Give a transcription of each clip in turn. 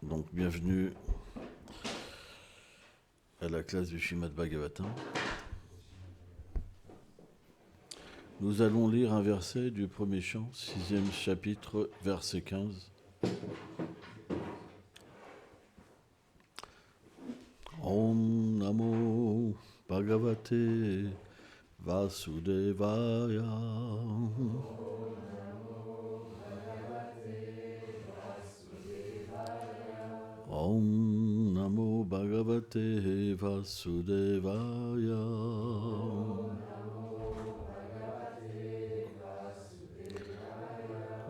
Donc, bienvenue à la classe du Srimad Bhagavatam. Nous allons lire un verset du premier chant, 6e chapitre, verset 15. Om Namo Bhagavate Vasudevaya. Om Namo Bhagavate Vasudevaya.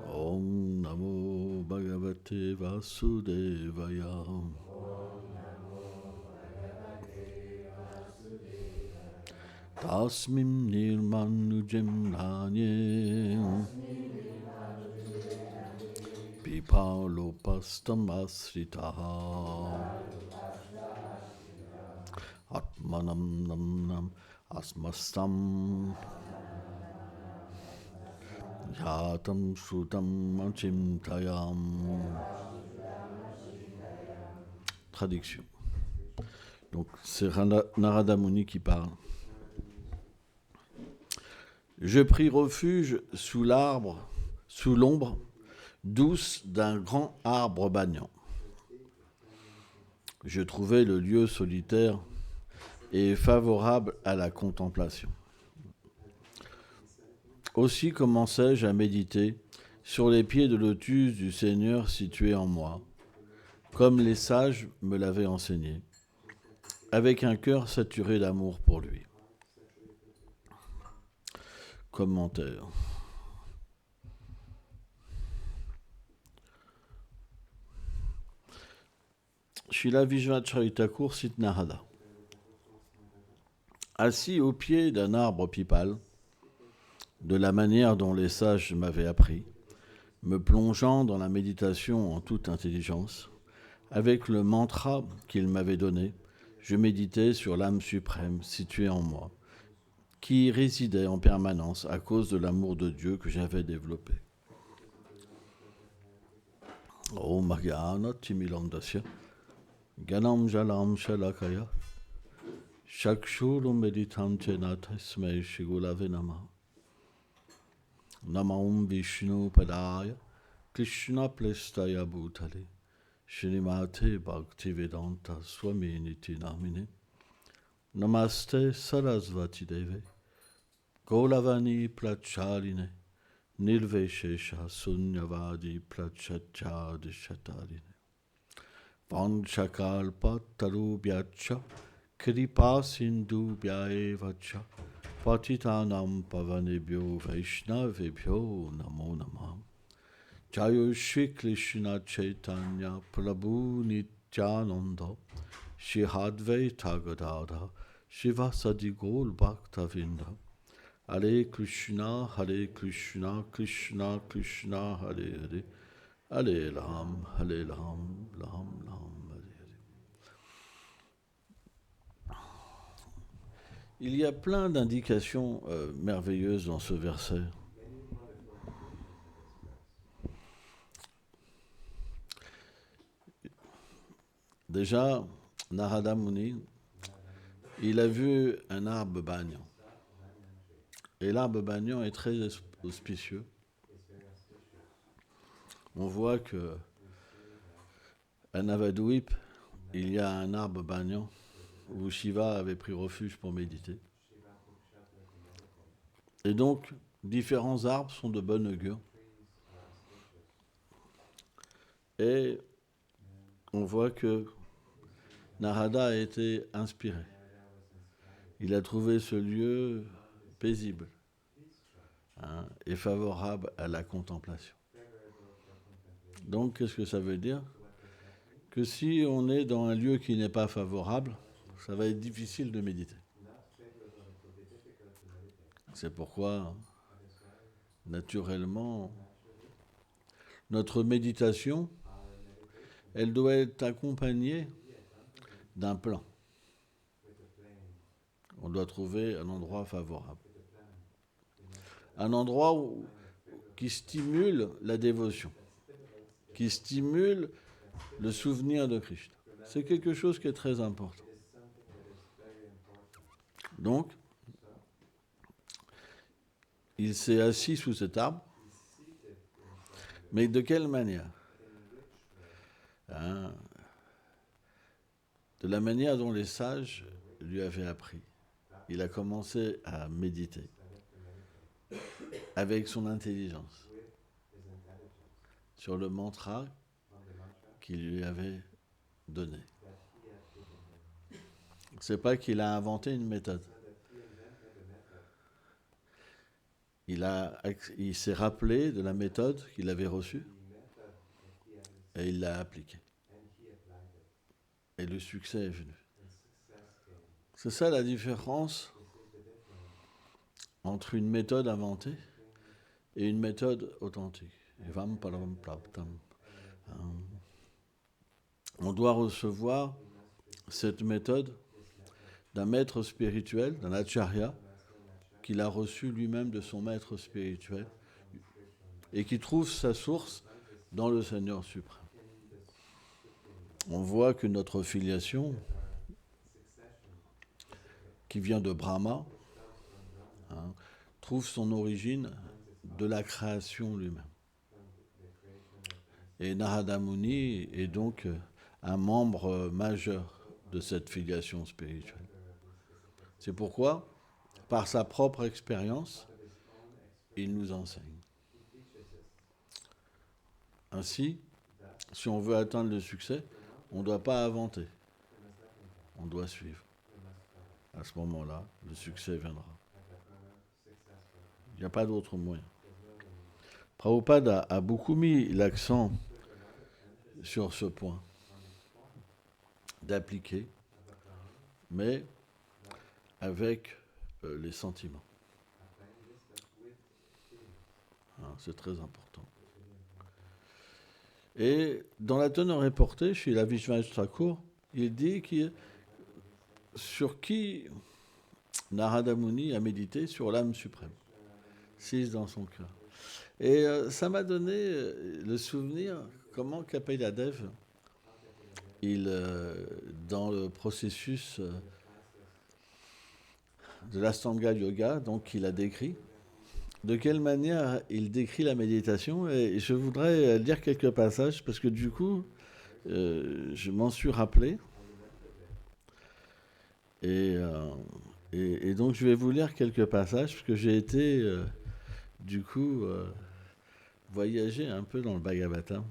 Om Namo Bhagavate Vasudevaya. Tasmin nirmanujam dhanye Pipalopastam asritaha Atmanam nam asmastam Yatam shrutam achimtayam. Traduction. Donc c'est Narada Muni qui parle. Je pris refuge sous l'ombre douce d'un grand arbre banyan. Je trouvais le lieu solitaire et favorable à la contemplation. Aussi commençai-je à méditer sur les pieds de lotus du Seigneur situés en moi, comme les sages me l'avaient enseigné, avec un cœur saturé d'amour pour lui. Commentaire. Srila Vishvacharita Thakur cite Narada. Assis au pied d'un arbre pipal, de la manière dont les sages m'avaient appris, me plongeant dans la méditation en toute intelligence, avec le mantra qu'ils m'avaient donné, je méditais sur l'âme suprême située en moi, qui résidait en permanence à cause de l'amour de Dieu que j'avais développé. Om Jnana Timilandasya Ganam Jalam Shalakaya Shakshurum Meditantena Tasmai Shigulave Namah Namam Vishnu Padaya Krishna Plestaya Bhutale Shrimate Bhaktivedanta Swami Niti Namine Namaste Sarasvati Deve Gaulavani Prachaline Nirveshesha Sunyavadi Prachachadi Shatarine Vanchakalpa Tarubhyacha Kripa Sindhu Bhyaevacha Patitanam Pavanebhyo Vaishnavebhyo Namo Namah Jayo Shri Krishna Chaitanya Prabhu Nityananda Shri Advaita Gadadhar Shivasadi Gaur Bhaktavinda Hare Krishna, Krishna Krishna, Hare Hare, Hare Ram, Ram Ram, Hare Hare. Il y a plein d'indications merveilleuses dans ce verset. Déjà, Narada Muni, il a vu un arbre banyan. Et l'arbre banyan est très auspicieux. On voit que à Navadvip, il y a un arbre banyan où Shiva avait pris refuge pour méditer. Et donc, différents arbres sont de bonne augure. Et on voit que Narada a été inspiré. Il a trouvé ce lieu paisible et favorable à la contemplation. Donc, qu'est-ce que ça veut dire ? Que si on est dans un lieu qui n'est pas favorable, ça va être difficile de méditer. C'est pourquoi, naturellement, notre méditation, elle doit être accompagnée d'un plan. On doit trouver un endroit favorable. Un endroit qui stimule la dévotion, qui stimule le souvenir de Krishna. C'est quelque chose qui est très important. Donc, il s'est assis sous cet arbre, mais de quelle manière? Hein? De la manière dont les sages lui avaient appris. Il a commencé à méditer avec son intelligence sur le mantra qu'il lui avait donné. C'est pas qu'il a inventé une méthode. Il s'est rappelé de la méthode qu'il avait reçue et il l'a appliquée. Et le succès est venu. C'est ça la différence entre une méthode inventée et une méthode authentique. On doit recevoir cette méthode d'un maître spirituel, d'un acharya, qu'il a reçu lui-même de son maître spirituel et qui trouve sa source dans le Seigneur suprême. On voit que notre filiation, qui vient de Brahma, trouve son origine de la création lui-même. Et Narada Muni est donc un membre majeur de cette filiation spirituelle. C'est pourquoi, par sa propre expérience, il nous enseigne. Ainsi, si on veut atteindre le succès, on ne doit pas inventer, on doit suivre. À ce moment-là, le succès viendra. Il n'y a pas d'autre moyen. Prabhupada a beaucoup mis l'accent sur ce point, d'appliquer, mais avec les sentiments. C'est très important. Et dans la teneur reportée, chez la Vishwanath Thakur, il dit sur qui Narada Muni a médité sur l'âme suprême, 6 dans son cœur. Et ça m'a donné le souvenir comment Kapailadev, dans le processus de l'Astanga Yoga, donc il a décrit, de quelle manière il décrit la méditation. Et je voudrais lire quelques passages parce que du coup, je m'en suis rappelé. Et donc je vais vous lire quelques passages parce que j'ai été, du coup, voyager un peu dans le Bhagavatam.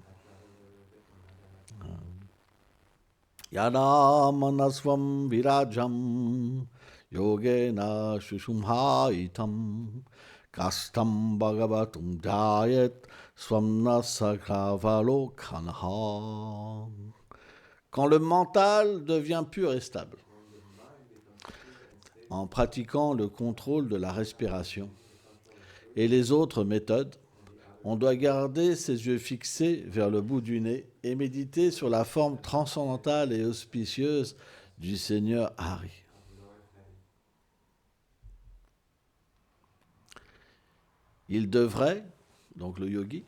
Yada manasvam virajam yogena shushumhaitam kastam bhagavatum jayet swamna sakhavalokhanha. Quand le mental devient pur et stable, en pratiquant le contrôle de la respiration et les autres méthodes, on doit garder ses yeux fixés vers le bout du nez et méditer sur la forme transcendantale et auspicieuse du Seigneur Hari. Il devrait, donc le yogi,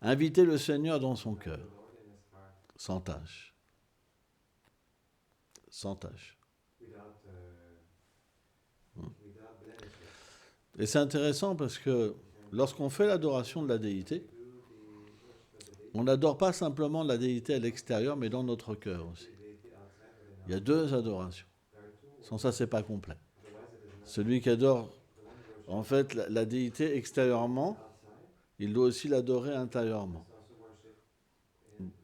inviter le Seigneur dans son cœur, sans tâche. Sans tâche. Et c'est intéressant parce que lorsqu'on fait l'adoration de la déité, on n'adore pas simplement la déité à l'extérieur, mais dans notre cœur aussi. Il y a 2 adorations. Sans ça, c'est pas complet. Celui qui adore, en fait, la déité extérieurement, il doit aussi l'adorer intérieurement.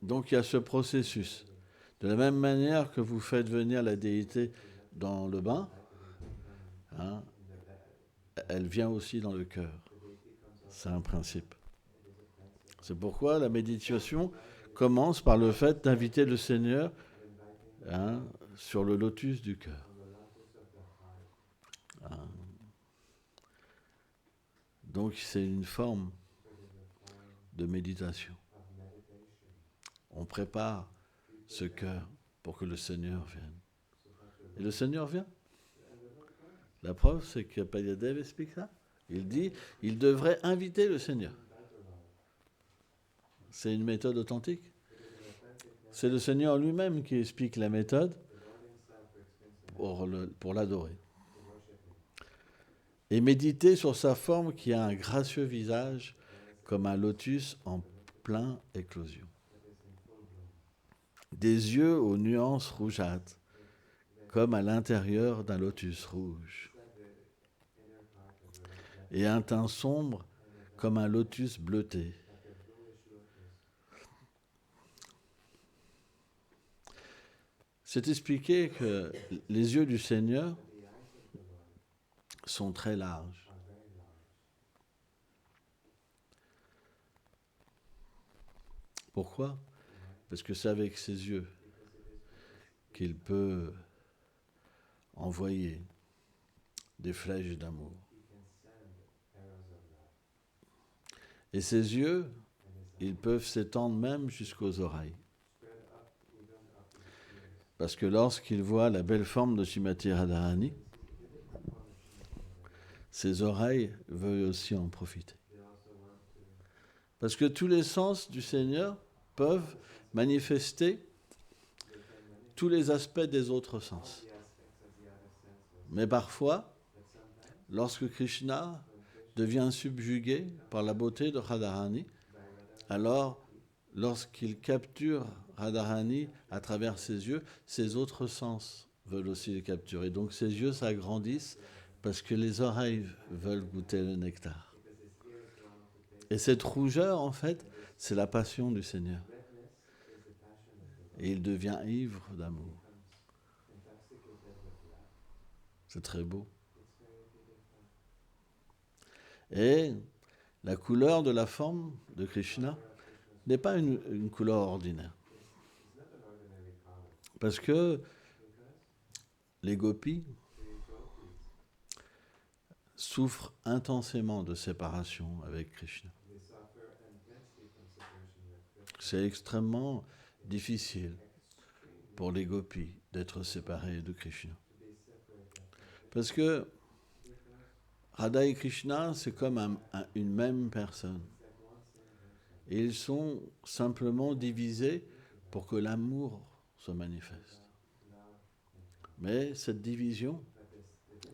Donc, il y a ce processus. De la même manière que vous faites venir la déité dans le bain, elle vient aussi dans le cœur. C'est un principe. C'est pourquoi la méditation commence par le fait d'inviter le Seigneur sur le lotus du cœur. Donc c'est une forme de méditation. On prépare ce cœur pour que le Seigneur vienne. Et le Seigneur vient. La preuve, c'est que Kapailadev explique ça. Il dit, il devrait inviter le Seigneur. C'est une méthode authentique. C'est le Seigneur lui-même qui explique la méthode pour l'adorer. Et méditer sur sa forme qui a un gracieux visage comme un lotus en pleine éclosion. Des yeux aux nuances rougeâtres comme à l'intérieur d'un lotus rouge. Et un teint sombre comme un lotus bleuté. C'est expliqué que les yeux du Seigneur sont très larges. Pourquoi ? Parce que c'est avec ses yeux qu'il peut envoyer des flèches d'amour. Et ses yeux, ils peuvent s'étendre même jusqu'aux oreilles. Parce que lorsqu'il voit la belle forme de Srimati Radharani, ses oreilles veulent aussi en profiter. Parce que tous les sens du Seigneur peuvent manifester tous les aspects des autres sens. Mais parfois, lorsque Krishna devient subjugué par la beauté de Radharani, alors, lorsqu'il capture Radharani à travers ses yeux, ses autres sens veulent aussi le capturer. Donc ses yeux s'agrandissent parce que les oreilles veulent goûter le nectar. Et cette rougeur, en fait, c'est la passion du Seigneur. Et il devient ivre d'amour. C'est très beau. Et la couleur de la forme de Krishna n'est pas une couleur ordinaire. Parce que les gopis souffrent intensément de séparation avec Krishna. C'est extrêmement difficile pour les gopis d'être séparés de Krishna. Parce que Radha et Krishna, c'est comme une même personne. Et ils sont simplement divisés pour que l'amour se manifeste. Mais cette division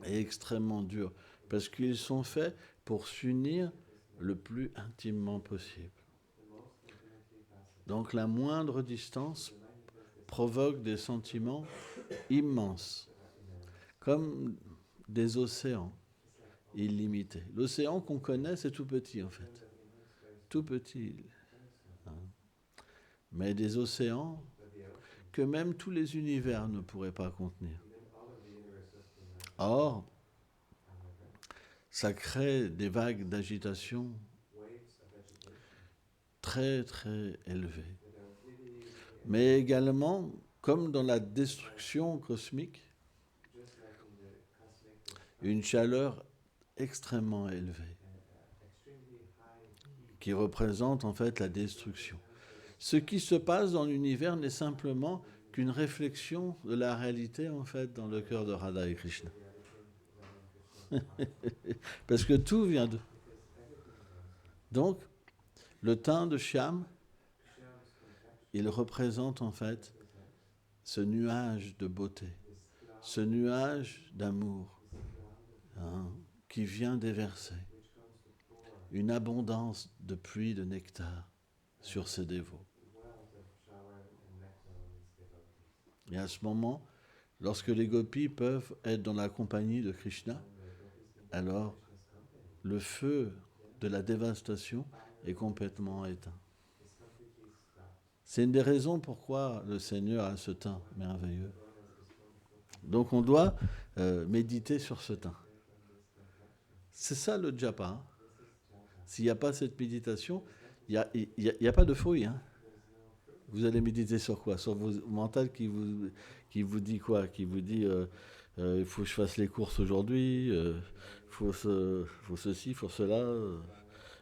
est extrêmement dure, parce qu'ils sont faits pour s'unir le plus intimement possible. Donc la moindre distance provoque des sentiments immenses, comme des océans illimités. L'océan qu'on connaît, c'est tout petit en fait. Tout petit. Mais des océans que même tous les univers ne pourraient pas contenir. Or, ça crée des vagues d'agitation très très élevées. Mais également, comme dans la destruction cosmique, une chaleur extrêmement élevée qui représente en fait la destruction. Ce qui se passe dans l'univers n'est simplement qu'une réflexion de la réalité en fait dans le cœur de Radha et Krishna. Parce que tout vient d'eux. Donc, le teint de Shyam, il représente en fait ce nuage de beauté, ce nuage d'amour qui vient déverser une abondance de pluie de nectar sur ses dévots. Et à ce moment, lorsque les gopis peuvent être dans la compagnie de Krishna, alors le feu de la dévastation est complètement éteint. C'est une des raisons pourquoi le Seigneur a ce teint merveilleux. Donc on doit méditer sur ce teint. C'est ça le japa. S'il n'y a pas cette méditation, il n'y a pas de fruit. Vous allez méditer sur quoi ? Sur vos mental qui vous dit quoi ? Qui vous dit il faut que je fasse les courses aujourd'hui, faut ceci, il faut cela,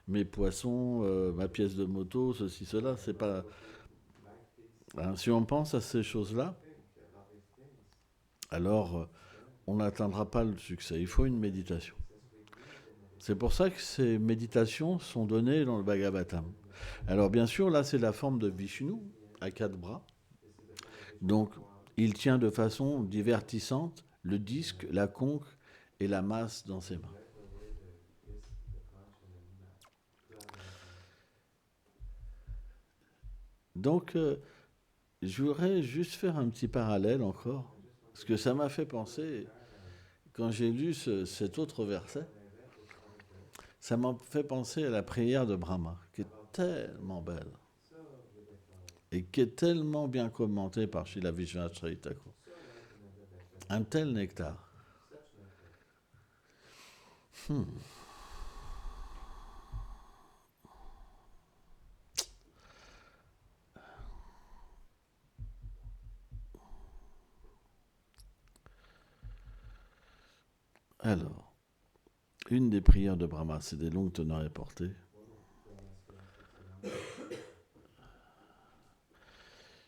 mes poissons, ma pièce de moto, ceci, cela. C'est pas. Si on pense à ces choses-là, alors on n'atteindra pas le succès. Il faut une méditation. C'est pour ça que ces méditations sont données dans le Bhagavatam. Alors bien sûr, là c'est la forme de Vishnu, à 4 bras. Donc il tient de façon divertissante le disque, la conque et la masse dans ses mains. Donc je voudrais juste faire un petit parallèle encore, parce que ça m'a fait penser, quand j'ai lu cet autre verset, ça m'a fait penser à la prière de Brahma, qui est tellement belle et qui est tellement bien commentée par Srila Vishwanath Thakur. Un tel nectar. Hmm. Alors, une des prières de Brahma, c'est des longues teneurs et portées.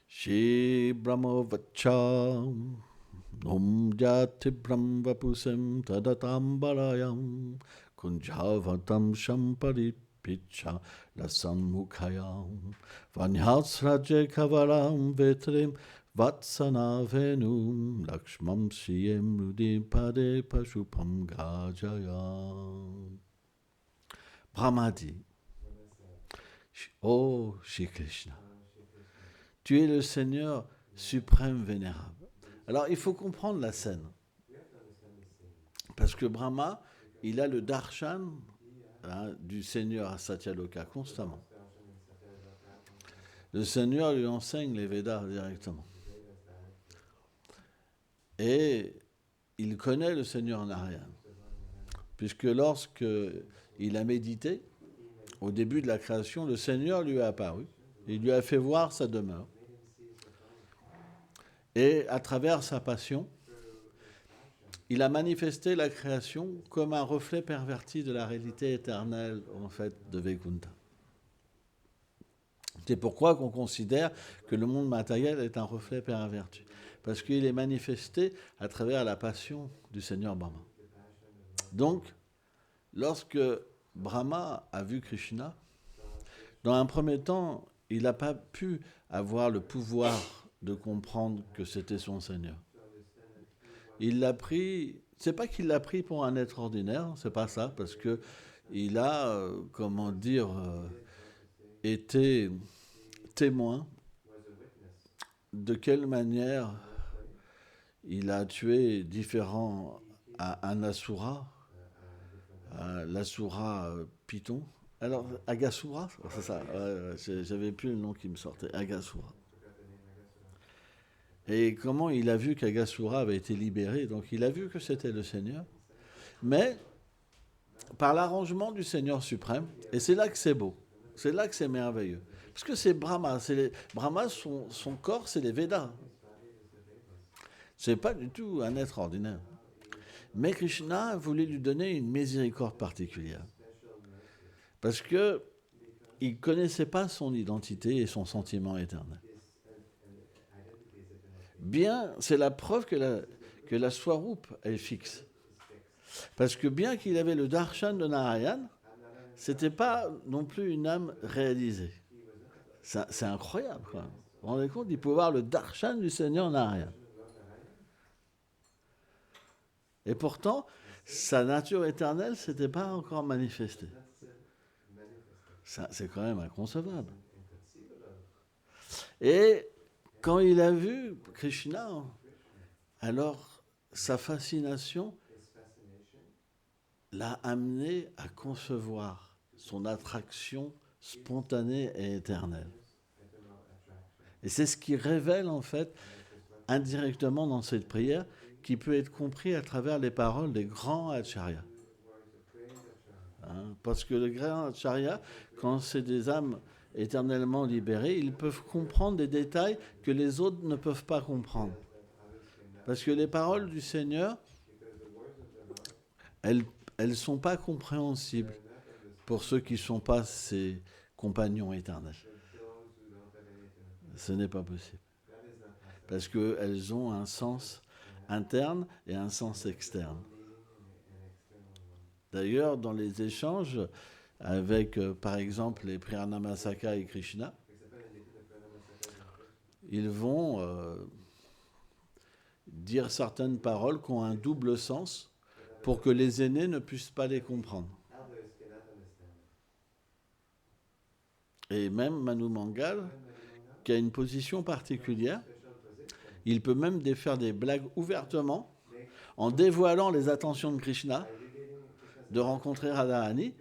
Shri Brahma Vacham Om Jati Brahmavapusam Tadatambarayam Kunjavatam Shampari Picha Lasanmukhayam Vanyasraje Kavaram Vetrim Vatsana Venum Lakshmam Siyem Rudim Pade Pashupam Gajayam. Brahma dit, oh Shri Krishna, tu es le Seigneur suprême vénérable. Alors il faut comprendre la scène. Parce que Brahma, il a le darshan du Seigneur à Satyaloka constamment. Le Seigneur lui enseigne les Védas directement. Et il connaît le Seigneur Narayan. Puisque lorsque il a médité, au début de la création, le Seigneur lui a apparu. Il lui a fait voir sa demeure. Et à travers sa passion, il a manifesté la création comme un reflet perverti de la réalité éternelle, en fait, de Vaikuntha. C'est pourquoi qu'on considère que le monde matériel est un reflet perverti. Parce qu'il est manifesté à travers la passion du Seigneur Brahma. Donc, lorsque Brahma a vu Krishna, dans un premier temps, il n'a pas pu avoir le pouvoir de comprendre que c'était son Seigneur. Il l'a pris, c'est pas qu'il l'a pris pour un être ordinaire, c'est pas ça, parce que il a, été témoin de quelle manière il a tué différents un asura, l'asura Python. Alors, Agasura, c'est ça, j'avais plus le nom qui me sortait, Agasura. Et comment il a vu qu'Agasura avait été libéré, donc il a vu que c'était le Seigneur, mais par l'arrangement du Seigneur suprême, et c'est là que c'est beau, c'est là que c'est merveilleux. Parce que c'est Brahma, Brahma, son corps, c'est les Védas. C'est pas du tout un être ordinaire. Mais Krishna voulait lui donner une miséricorde particulière. Parce que il ne connaissait pas son identité et son sentiment éternel. Bien, c'est la preuve que la Swarup est fixe. Parce que bien qu'il avait le darshan de Narayan, c'était pas non plus une âme réalisée. C'est incroyable, quoi. Vous vous rendez compte, il peut voir le darshan du Seigneur Narayan. Et pourtant, sa nature éternelle ne s'était pas encore manifestée. Ça, c'est quand même inconcevable. Et quand il a vu Krishna, alors sa fascination l'a amené à concevoir son attraction spontanée et éternelle. Et c'est ce qui révèle en fait indirectement dans cette prière, qui peut être compris à travers les paroles des grands acharyas. Parce que les grands acharyas, quand c'est des âmes éternellement libérées, ils peuvent comprendre des détails que les autres ne peuvent pas comprendre. Parce que les paroles du Seigneur, elles ne sont pas compréhensibles pour ceux qui ne sont pas ses compagnons éternels. Ce n'est pas possible. Parce qu'elles ont un sens interne et un sens externe. D'ailleurs, dans les échanges avec, par exemple, les Priyanamasaka et Krishna, ils vont dire certaines paroles qui ont un double sens pour que les aînés ne puissent pas les comprendre. Et même Manu Mangal, qui a une position particulière, il peut même faire des blagues ouvertement en dévoilant les attentions de Krishna, de rencontrer Radharani,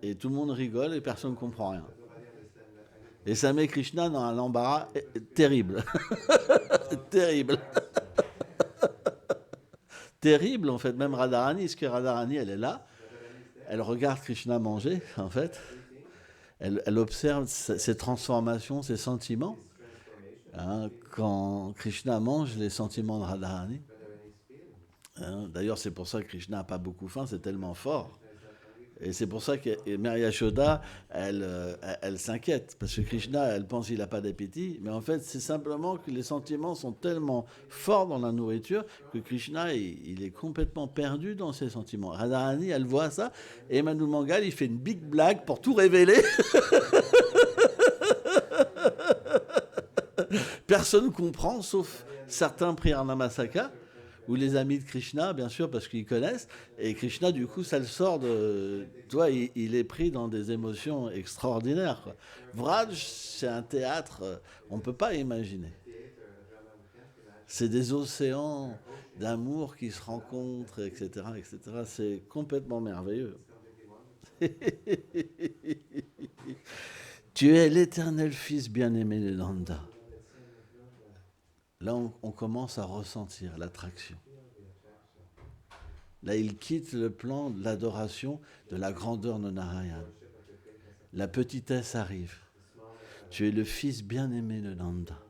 et tout le monde rigole et personne ne comprend rien. Et ça met Krishna dans un embarras terrible. Terrible. Terrible, en fait. Même Radharani, parce que Radharani, elle est là, elle regarde Krishna manger, en fait. Elle observe ses transformations, ses sentiments. Hein, quand Krishna mange les sentiments de Radharani. Hein, d'ailleurs, c'est pour ça que Krishna n'a pas beaucoup faim, c'est tellement fort. Et c'est pour ça que Mère Yashoda, elle s'inquiète, parce que Krishna, elle pense qu'il n'a pas d'appétit, mais en fait, c'est simplement que les sentiments sont tellement forts dans la nourriture que Krishna, il est complètement perdu dans ses sentiments. Radharani, elle voit ça, et Manu Mangal, il fait une big blague pour tout révéler. Personne ne comprend, sauf certains Priyanamasaka, ou les amis de Krishna, bien sûr, parce qu'ils connaissent. Et Krishna, du coup, ça le sort de... Tu vois, il est pris dans des émotions extraordinaires, quoi. Vraj, c'est un théâtre, on ne peut pas imaginer. C'est des océans d'amour qui se rencontrent, etc., etc. C'est complètement merveilleux. Tu es l'éternel Fils bien-aimé de Nanda. Là, on commence à ressentir l'attraction. Là, il quitte le plan de l'adoration, de la grandeur de Narayan. La petitesse arrive. Tu es le fils bien-aimé de Nanda,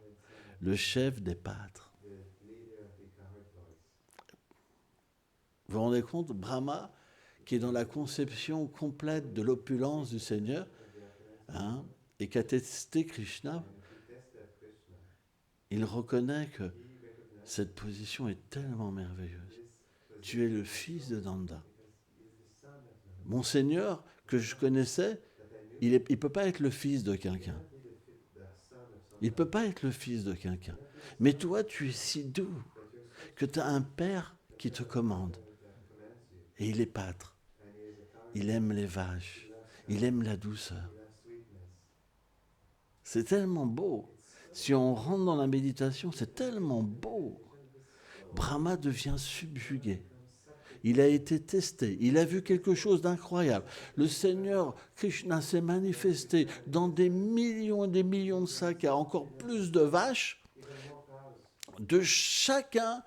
le chef des pâtres. Vous vous rendez compte, Brahma, qui est dans la conception complète de l'opulence du Seigneur, hein, et qui a testé Krishna, il reconnaît que cette position est tellement merveilleuse. Tu es le fils de Nanda. Mon Seigneur, que je connaissais, il ne peut pas être le fils de quelqu'un. Il ne peut pas être le fils de quelqu'un. Mais toi, tu es si doux que tu as un père qui te commande. Et il est pâtre. Il aime les vaches. Il aime la douceur. C'est tellement beau. Si on rentre dans la méditation, c'est tellement beau. Brahma devient subjugué. Il a été testé, il a vu quelque chose d'incroyable. Le Seigneur Krishna s'est manifesté dans des millions et des millions de sacs, à encore plus de vaches. De chacun,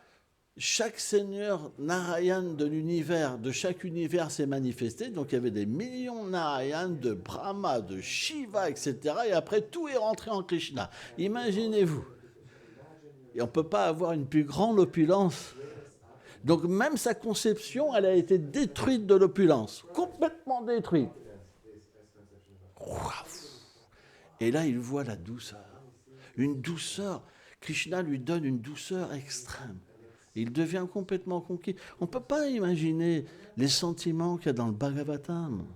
chaque Seigneur Narayan de l'univers, de chaque univers s'est manifesté. Donc il y avait des millions de Narayan, de Brahma, de Shiva, etc. Et après, tout est rentré en Krishna. Imaginez-vous. Et on ne peut pas avoir une plus grande opulence. Donc même sa conception, elle a été détruite de l'opulence, complètement détruite. Et là, il voit la douceur. Une douceur. Krishna lui donne une douceur extrême. Il devient complètement conquis. On ne peut pas imaginer les sentiments qu'il y a dans le Bhagavatam.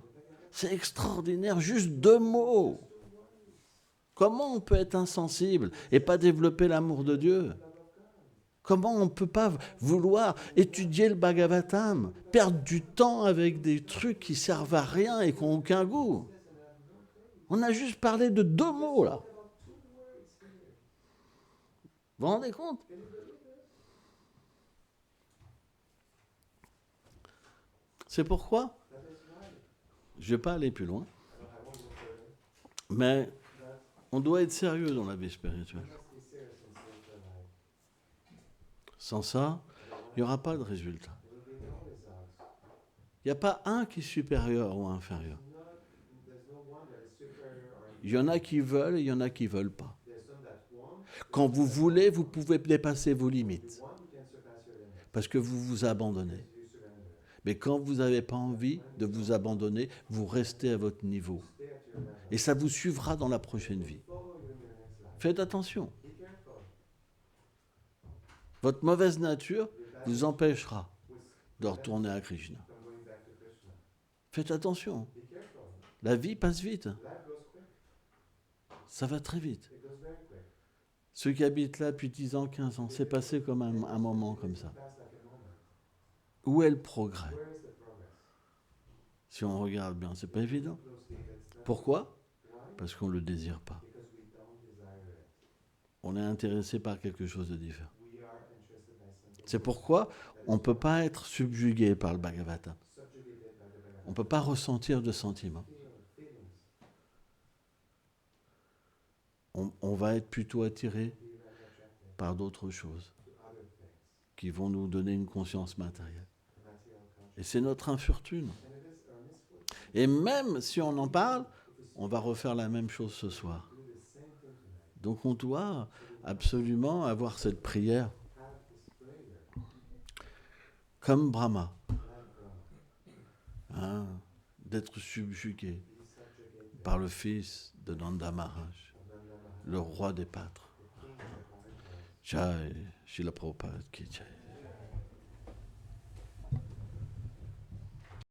C'est extraordinaire, juste 2 mots. Comment on peut être insensible et pas développer l'amour de Dieu ? Comment on ne peut pas vouloir étudier le Bhagavatam, perdre du temps avec des trucs qui servent à rien et qui n'ont aucun goût? On a juste parlé de 2 mots, là. Vous vous rendez compte? C'est pourquoi je ne vais pas aller plus loin, mais on doit être sérieux dans la vie spirituelle. Sans ça, il n'y aura pas de résultat. Il n'y a pas un qui est supérieur ou inférieur. Il y en a qui veulent et il y en a qui ne veulent pas. Quand vous voulez, vous pouvez dépasser vos limites. Parce que vous vous abandonnez. Mais quand vous n'avez pas envie de vous abandonner, vous restez à votre niveau. Et ça vous suivra dans la prochaine vie. Faites attention. Votre mauvaise nature vous empêchera de retourner à Krishna. Faites attention. La vie passe vite. Life goes quick. Ça va très vite. It goes very quick. Ceux qui habitent là depuis 10 ans, 15 ans, c'est passé comme un moment comme ça. It passed like a moment. Où est le progrès? Where is the progress? Si on regarde bien, c'est pas évident. Closely, that's not. Pourquoi? Why? Parce qu'on ne le désire pas. Because we don't desire it. On est intéressé par quelque chose de différent. We are interested by something C'est pourquoi on ne peut pas être subjugué par le Bhagavata. subjugated by the Bhagavad. On ne peut pas ressentir de sentiments. Feelings. On va être plutôt attiré Be very attracted par d'autres choses to other things. qui vont nous donner une conscience matérielle. Material consciousness. Et c'est notre infortune. And it is our misfortune. Et même si on en parle, on va refaire la même chose ce soir. Do the same thing tonight. Donc on doit absolument avoir cette prière Have this prayer comme Brahma, like Brahma. hein, d'être subjugué Be subjugated par le fils de Nanda Maharaj, of Nanda Maharaj, le roi des pâtres. the king of the Paramahansa. Jai, Srila Prabhupada ki jai.